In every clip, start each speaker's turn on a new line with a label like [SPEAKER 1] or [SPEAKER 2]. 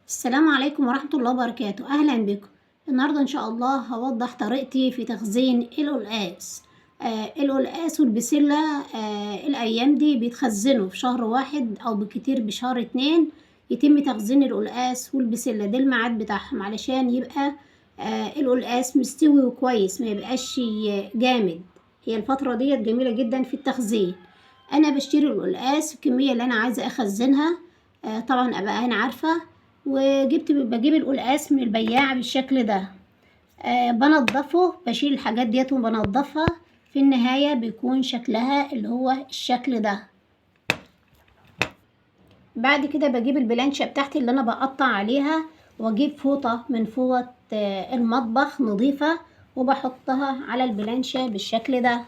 [SPEAKER 1] السلام عليكم ورحمة الله وبركاته. أهلا بكم. النهاردة إن شاء الله هوضح طريقتي في تخزين القلقاس. القلقاس والبسلة الأيام دي بيتخزنوا في شهر واحد أو بكتير بشهر 2. يتم تخزين القلقاس والبسلة، ده الميعاد بتاعهم علشان يبقى القلقاس مستوي وكويس، ما يبقاش جامد. هي الفترة ديت جميلة جدا في التخزين. أنا بشتري القلقاس الكمية اللي أنا عايزة أخزنها، طبعا أبقى أنا عارفة، بجيب القلقاس من البياع بالشكل ده. بنضفه، بشيل الحاجات ديت وبنضفها. في النهاية بيكون شكلها اللي هو الشكل ده. بعد كده بجيب البلانشة بتاعتي اللي انا بقطع عليها، واجيب فوطة من فوط المطبخ نظيفة وبحطها على البلانشة بالشكل ده.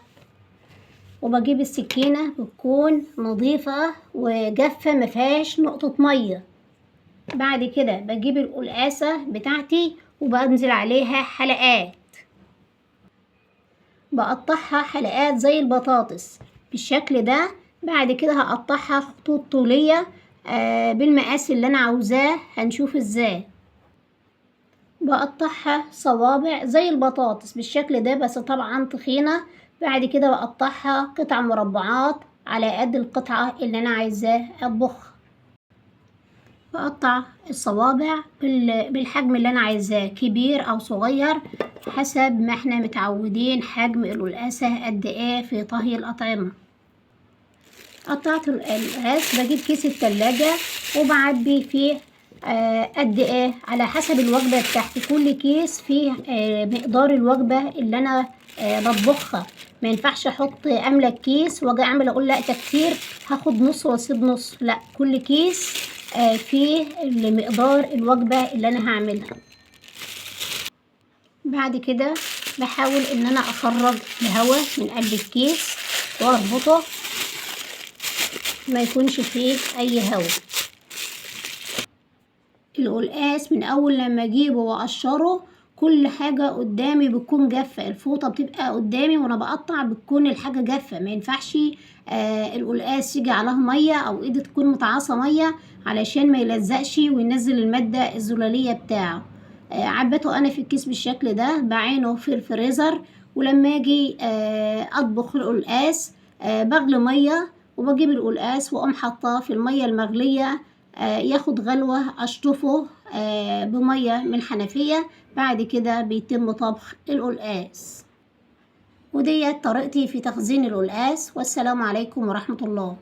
[SPEAKER 1] وبجيب السكينة بتكون نظيفة وجافة مفيهاش نقطة مية. بعد كده بجيب القلقاسة بتاعتي وبنزل عليها حلقات، بقطعها حلقات زي البطاطس بالشكل ده. بعد كده هقطعها خطوط طولية بالمقاس اللي انا عاوزاه، هنشوف ازاي. بقطعها صوابع زي البطاطس بالشكل ده، بس طبعا تخينة. بعد كده بقطعها قطع مربعات على قد القطعة اللي انا عايزاه اطبخها. بقطع الصوابع بالحجم اللي انا عايزاه، كبير او صغير حسب ما احنا متعودين حجم القلقاسة قد ايه في طهي الاطعمة. قطعت القلقاس، بجيب كيس التلاجة وبعبي فيه قد ايه على حسب الوجبة بتاعتي. كل كيس فيه مقدار الوجبة اللي انا بطبخها. ما ينفعش احط املى الكيس واجي اعمل اقول لا ده كتير هاخد نص واسيب نص، لا، كل كيس فيه مقدار الوجبة اللي انا هعملها. بعد كده بحاول ان انا اخرج الهواء من قلب الكيس واربطه ما يكونش فيه اي هواء. القلقاس من اول لما اجيبه واقشره كل حاجة قدامي بتكون جافة، الفوطة بتبقى قدامي وانا بقطع بتكون الحاجة جافة. ما ينفعش القلقاس يجي عليه مية او ايدي تكون متعاصة مية علشان ما يلزقش وينزل المادة الزلالية بتاعه. عبيته انا في الكيس بالشكل ده، بعينه في الفريزر. ولما اجي اطبخ القلقاس بغلي مية وبجيب القلقاس واقوم حاطاه في المية المغلية، ياخد غلوة، اشطفه بمية من الحنفية. بعد كده بيتم طبخ القلقاس. وديت طريقتي في تخزين القلقاس، والسلام عليكم ورحمة الله.